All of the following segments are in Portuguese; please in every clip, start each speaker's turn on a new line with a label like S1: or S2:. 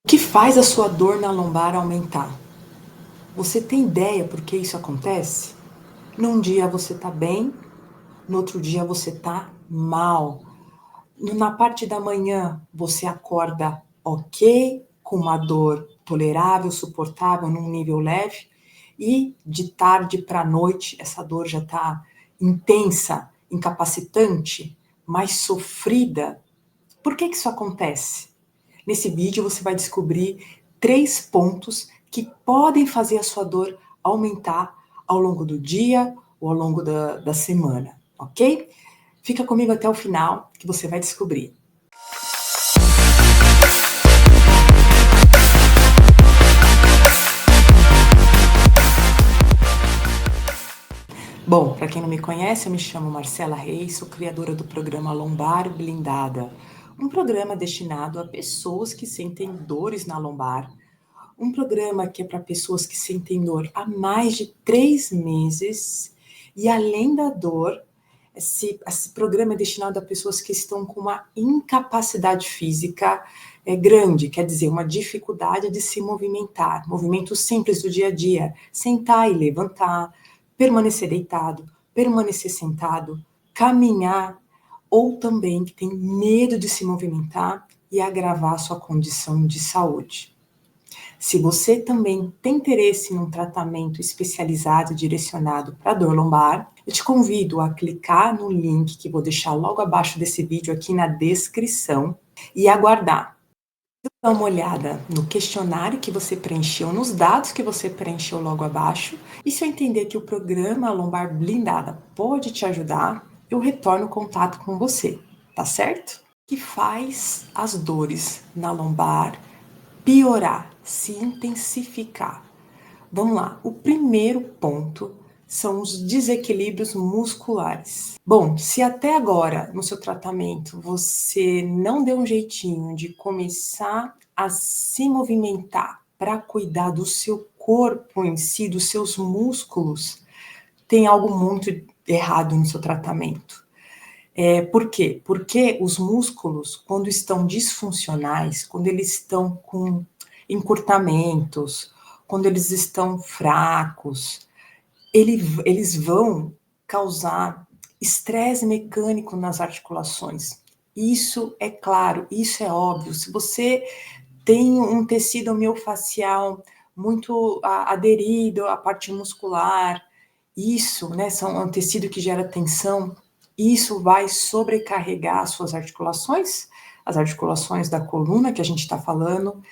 S1: O que faz a sua dor na lombar aumentar? Você tem ideia por que isso acontece? Num dia você tá bem, no outro dia você tá mal. Na parte da manhã você acorda ok, com uma dor tolerável, suportável, num nível leve, e de tarde para noite essa dor já tá intensa, incapacitante, mais sofrida. Por que isso acontece? Nesse vídeo você vai descobrir 3 pontos que podem fazer a sua dor aumentar ao longo do dia ou ao longo da semana, ok? Fica comigo até o final que você vai descobrir. Bom, para quem não me conhece, eu me chamo Marcela Reis, sou criadora do programa Lombar Blindada, um programa destinado a pessoas que sentem dores na lombar. Um programa que é para pessoas que sentem dor há mais de 3 meses, e além da dor, esse programa é destinado a pessoas que estão com uma incapacidade física grande, quer dizer, uma dificuldade de se movimentar, movimentos simples do dia a dia, sentar e levantar, permanecer deitado, permanecer sentado, caminhar, ou também que tem medo de se movimentar e agravar sua condição de saúde. Se você também tem interesse em um tratamento especializado direcionado para dor lombar, eu te convido a clicar no link que vou deixar logo abaixo desse vídeo aqui na descrição e aguardar. Dá uma olhada no questionário que você preencheu, nos dados que você preencheu logo abaixo, e se eu entender que o programa Lombar Blindada pode te ajudar, eu retorno o contato com você, tá certo? Que faz as dores na lombar piorar, se intensificar. Vamos lá, o primeiro ponto são os desequilíbrios musculares. Bom, se até agora no seu tratamento você não deu um jeitinho de começar a se movimentar para cuidar do seu corpo em si, dos seus músculos, tem algo muito errado no seu tratamento. Por quê? Porque os músculos, quando estão disfuncionais, quando eles estão com encurtamentos, quando eles estão fracos, eles vão causar estresse mecânico nas articulações. Isso é claro, isso é óbvio. Se você tem um tecido miofascial muito aderido à parte muscular, isso, né, é um tecido que gera tensão, isso vai sobrecarregar as suas articulações, as articulações da coluna que a gente está falando,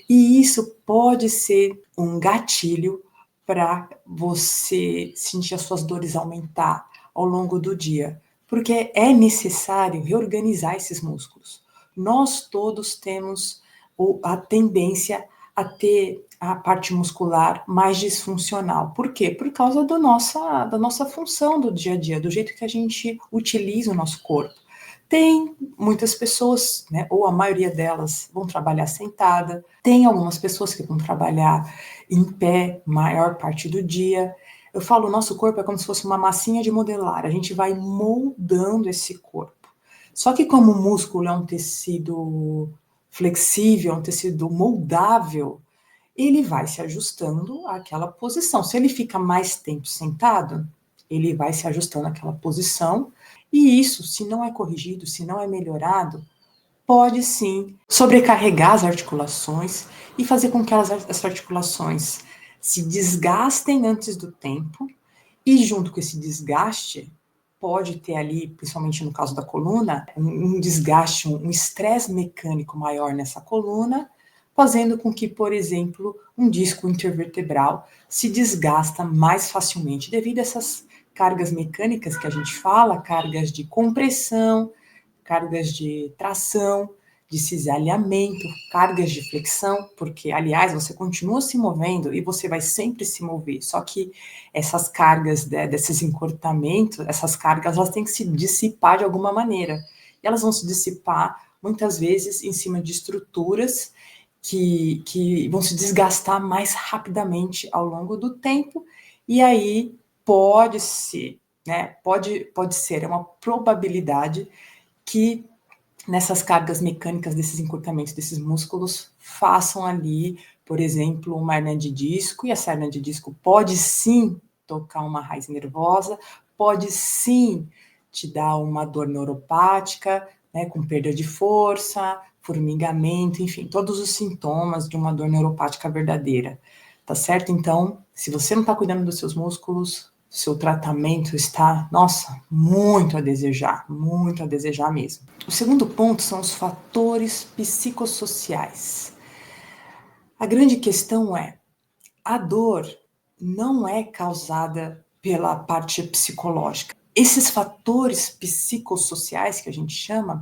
S1: e isso pode ser um gatilho para você sentir as suas dores aumentar ao longo do dia, porque é necessário reorganizar esses músculos. Nós todos temos a tendência a ter a parte muscular mais disfuncional. Por quê? Por causa da nossa função do dia a dia, do jeito que a gente utiliza o nosso corpo. Tem muitas pessoas, né, ou a maioria delas, vão trabalhar sentada. Tem algumas pessoas que vão trabalhar em pé maior parte do dia. Eu falo, o nosso corpo é como se fosse uma massinha de modelar. A gente vai moldando esse corpo. Só que como o músculo é um tecido flexível, é um tecido moldável, ele vai se ajustando àquela posição. Se ele fica mais tempo sentado, ele vai se ajustando àquela posição, e isso, se não é corrigido, se não é melhorado, pode sim sobrecarregar as articulações e fazer com que as articulações se desgastem antes do tempo, e junto com esse desgaste, pode ter ali, principalmente no caso da coluna, um desgaste, um estresse mecânico maior nessa coluna, fazendo com que, por exemplo, um disco intervertebral se desgasta mais facilmente devido a essas cargas mecânicas que a gente fala, cargas de compressão, cargas de tração, de cisalhamento, cargas de flexão, porque, aliás, você continua se movendo e você vai sempre se mover, só que essas cargas desses encurtamentos, essas cargas, elas têm que se dissipar de alguma maneira. E elas vão se dissipar, muitas vezes, em cima de estruturas que vão se desgastar mais rapidamente ao longo do tempo, e aí pode ser, né, pode ser, é uma probabilidade que nessas cargas mecânicas desses encurtamentos desses músculos façam ali, por exemplo, uma hernia de disco, e essa hernia de disco pode sim tocar uma raiz nervosa, pode sim te dar uma dor neuropática, né, com perda de força, formigamento, enfim, todos os sintomas de uma dor neuropática verdadeira, tá certo? Então, se você não está cuidando dos seus músculos, seu tratamento está, nossa, muito a desejar mesmo. O segundo ponto são os fatores psicossociais. A grande questão é, a dor não é causada pela parte psicológica. Esses fatores psicossociais que a gente chama,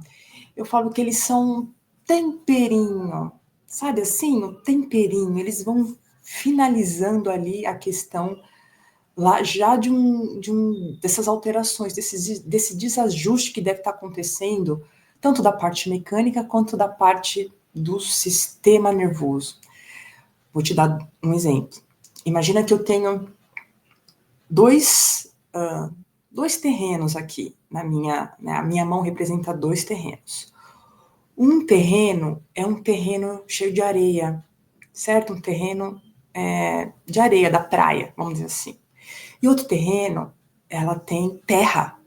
S1: eu falo que eles são um temperinho, sabe assim, o temperinho, eles vão finalizando ali a questão lá já dessas alterações, desse desajuste que deve estar acontecendo, tanto da parte mecânica quanto da parte do sistema nervoso. Vou te dar um exemplo. Imagina que eu tenho dois terrenos aqui na minha, né, a minha mão representa dois terrenos. Um terreno é um terreno cheio de areia, certo? Um terreno de areia da praia, vamos dizer assim. E outro terreno, ela tem terra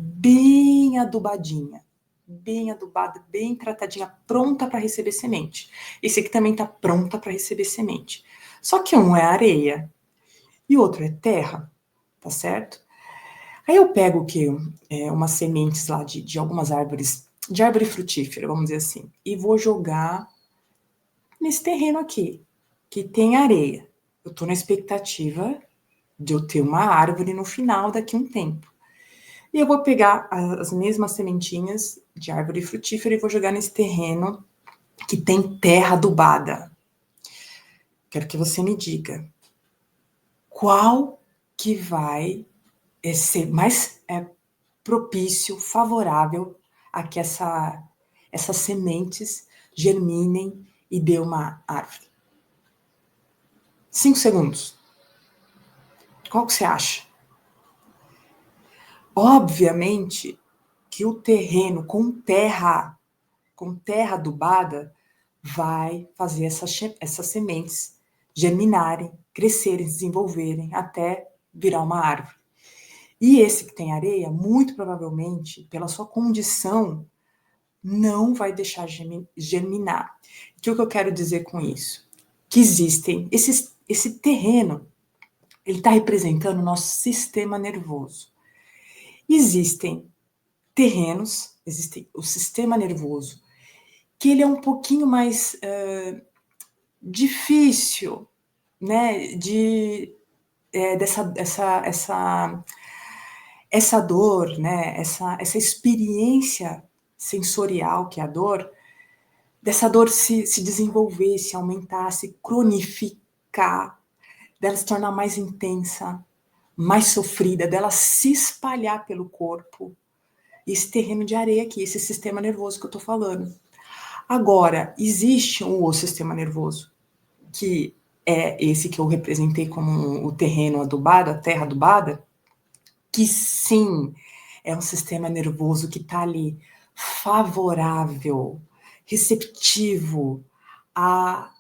S1: bem adubada, bem tratadinha, pronta para receber semente. Esse aqui também está pronta para receber semente. Só que um é areia e o outro é terra, tá certo? Aí eu pego o quê? Umas sementes lá de algumas árvores, de árvore frutífera, vamos dizer assim, e vou jogar nesse terreno aqui, que tem areia. Eu estou na expectativa de eu ter uma árvore no final daqui a um tempo. E eu vou pegar as mesmas sementinhas de árvore frutífera e vou jogar nesse terreno que tem terra adubada. Quero que você me diga qual que vai ser mais propício, favorável a que essas sementes germinem e dê uma árvore. 5 segundos. Qual que você acha? Obviamente que o terreno com terra adubada vai fazer essas sementes germinarem, crescerem, desenvolverem até virar uma árvore. E esse que tem areia, muito provavelmente, pela sua condição, não vai deixar germinar. O que eu quero dizer com isso? Que existem, esse terreno, ele está representando o nosso sistema nervoso. Existem terrenos, existe o sistema nervoso, que ele é um pouquinho mais difícil, né, essa dor, né, essa experiência sensorial que é a dor, dessa dor se desenvolver, se aumentar, se cronificar, dela se tornar mais intensa, mais sofrida, dela se espalhar pelo corpo. Esse terreno de areia aqui, esse sistema nervoso que eu tô falando. Agora, existe um outro sistema nervoso, que é esse que eu representei como o terreno adubado, a terra adubada, que sim, é um sistema nervoso que está ali favorável, receptivo a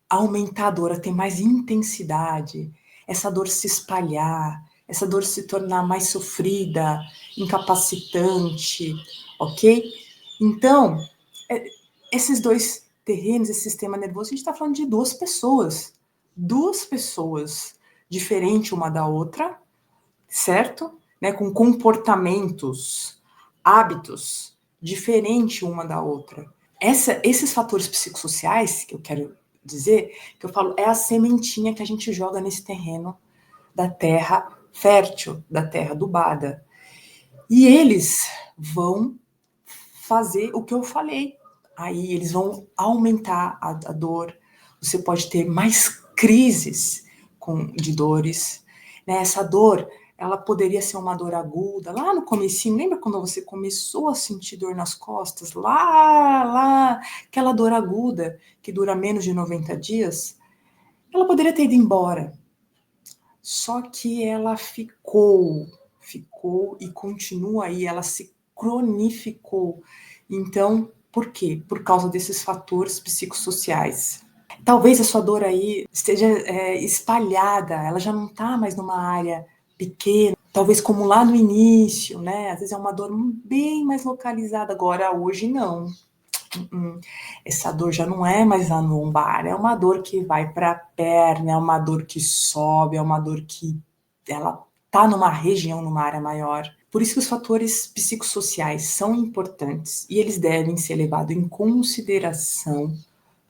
S1: aumentar a dor, a ter mais intensidade, essa dor se espalhar, essa dor se tornar mais sofrida, incapacitante, ok? Então, esses dois terrenos, esse sistema nervoso, a gente está falando de duas pessoas diferentes uma da outra, certo? Né, com comportamentos, hábitos diferentes uma da outra. Esses fatores psicossociais que eu quero dizer, que eu falo, é a sementinha que a gente joga nesse terreno da terra fértil, da terra adubada. E eles vão fazer o que eu falei. Aí eles vão aumentar a dor. Você pode ter mais crises de dores. Né? Essa dor, ela poderia ser uma dor aguda. Lá no comecinho, lembra quando você começou a sentir dor nas costas? Lá, aquela dor aguda que dura menos de 90 dias. Ela poderia ter ido embora. Só que ela ficou e continua aí, ela se cronificou. Então, Por quê? Por causa desses fatores psicossociais. Talvez a sua dor aí esteja espalhada, ela já não está mais numa área pequena, talvez como lá no início, né? Às vezes é uma dor bem mais localizada, agora hoje não. Essa dor já não é mais na lombar, é uma dor que vai para a perna, é uma dor que sobe, é uma dor que ela está numa região, numa área maior. Por isso que os fatores psicossociais são importantes e eles devem ser levados em consideração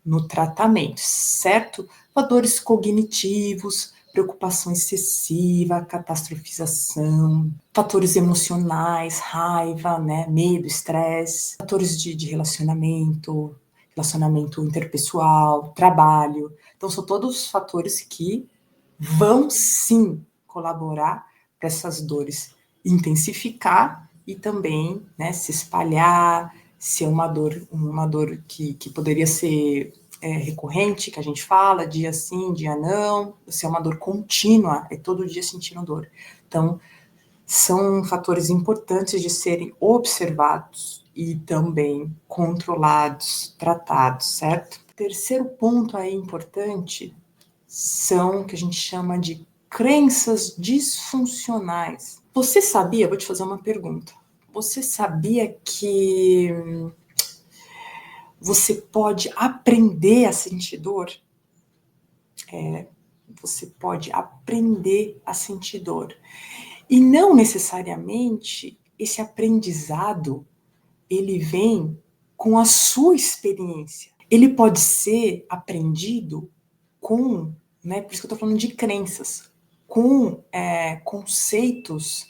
S1: no tratamento, certo? Fatores cognitivos, preocupação excessiva, catastrofização, fatores emocionais, raiva, né, medo, estresse, fatores de relacionamento, relacionamento interpessoal, trabalho. Então, são todos fatores que vão sim colaborar para essas dores intensificar e também, né, se espalhar, ser uma dor que poderia ser recorrente, que a gente fala, dia sim, dia não, ser uma dor contínua, é todo dia sentindo dor. Então, são fatores importantes de serem observados e também controlados, tratados, certo? Terceiro ponto aí importante são o que a gente chama de crenças disfuncionais. Você sabia, vou te fazer uma pergunta, você sabia que você pode aprender a sentir dor? Você pode aprender a sentir dor. E não necessariamente esse aprendizado, ele vem com a sua experiência. Ele pode ser aprendido com, né, por isso que eu estou falando de crenças, com conceitos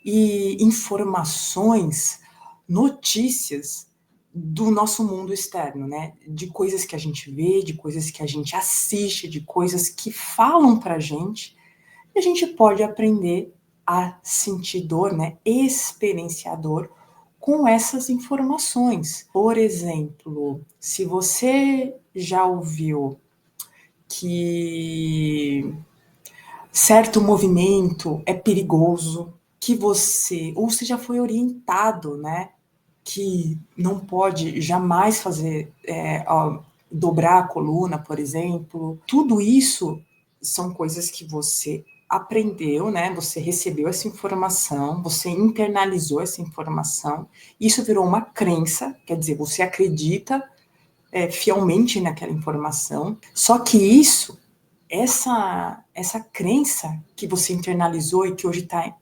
S1: e informações, notícias do nosso mundo externo, né? De coisas que a gente vê, de coisas que a gente assiste, de coisas que falam pra gente, e a gente pode aprender a sentir dor, né? Experienciar dor com essas informações. Por exemplo, se você já ouviu que certo movimento é perigoso, que você, ou você já foi orientado, né, que não pode jamais fazer, dobrar a coluna, por exemplo. Tudo isso são coisas que você aprendeu, né? Você recebeu essa informação, você internalizou essa informação, isso virou uma crença, quer dizer, você acredita fielmente naquela informação, só que essa crença que você internalizou e que hoje está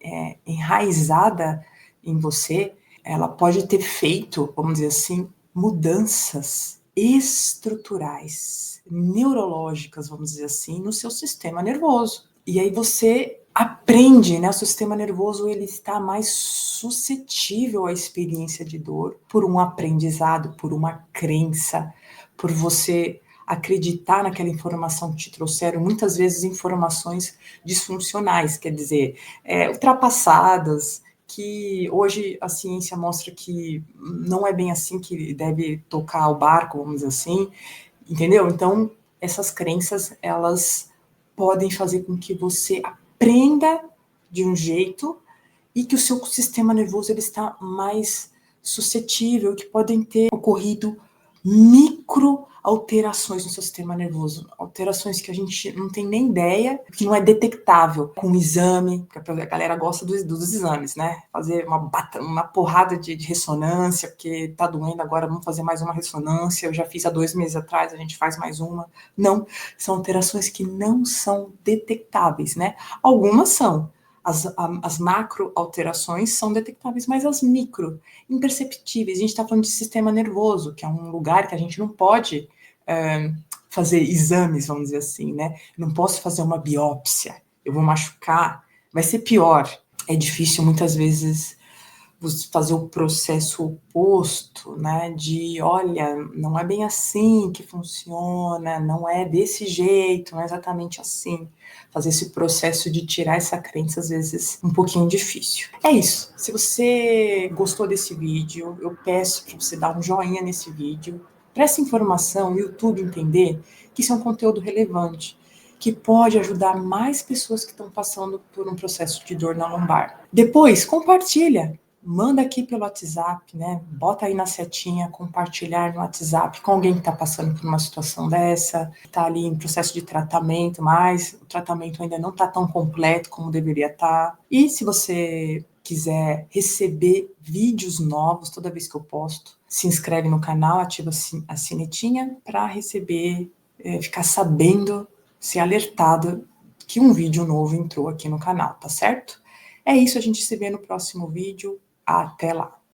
S1: enraizada em você, ela pode ter feito, vamos dizer assim, mudanças estruturais, neurológicas, vamos dizer assim, no seu sistema nervoso. E aí você aprende, né? O seu sistema nervoso ele está mais suscetível à experiência de dor por um aprendizado, por uma crença, por você acreditar naquela informação que te trouxeram, muitas vezes informações disfuncionais, quer dizer, ultrapassadas, que hoje a ciência mostra que não é bem assim que deve tocar o barco, vamos dizer assim, entendeu? Então, essas crenças, elas podem fazer com que você aprenda de um jeito e que o seu sistema nervoso ele está mais suscetível, que podem ter ocorrido micro alterações no seu sistema nervoso, alterações que a gente não tem nem ideia, que não é detectável com o exame, porque a galera gosta dos exames, né? Fazer uma porrada de ressonância, porque tá doendo agora, vamos fazer mais uma ressonância, eu já fiz há 2 meses atrás, a gente faz mais uma. Não, são alterações que não são detectáveis, né? Algumas são, as macro alterações são detectáveis, mas as micro, imperceptíveis. A gente está falando de sistema nervoso, que é um lugar que a gente não pode fazer exames, vamos dizer assim, né? Não posso fazer uma biópsia, eu vou machucar, vai ser pior. É difícil muitas vezes fazer o processo oposto, né, de olha, não é bem assim que funciona, não é desse jeito, não é exatamente assim. Fazer esse processo de tirar essa crença, às vezes, um pouquinho difícil. É isso. Se você gostou desse vídeo, eu peço para você dar um joinha nesse vídeo, para essa informação, o YouTube entender que isso é um conteúdo relevante, que pode ajudar mais pessoas que estão passando por um processo de dor na lombar. Depois, compartilha. manda aqui pelo WhatsApp, né? Bota aí na setinha, compartilhar no WhatsApp com alguém que está passando por uma situação dessa, está ali em processo de tratamento, mas o tratamento ainda não está tão completo como deveria estar. E se você quiser receber vídeos novos toda vez que eu posto, se inscreve no canal, ativa a sinetinha para receber, ficar sabendo, ser alertado que um vídeo novo entrou aqui no canal, tá certo? É isso, a gente se vê no próximo vídeo. Até lá!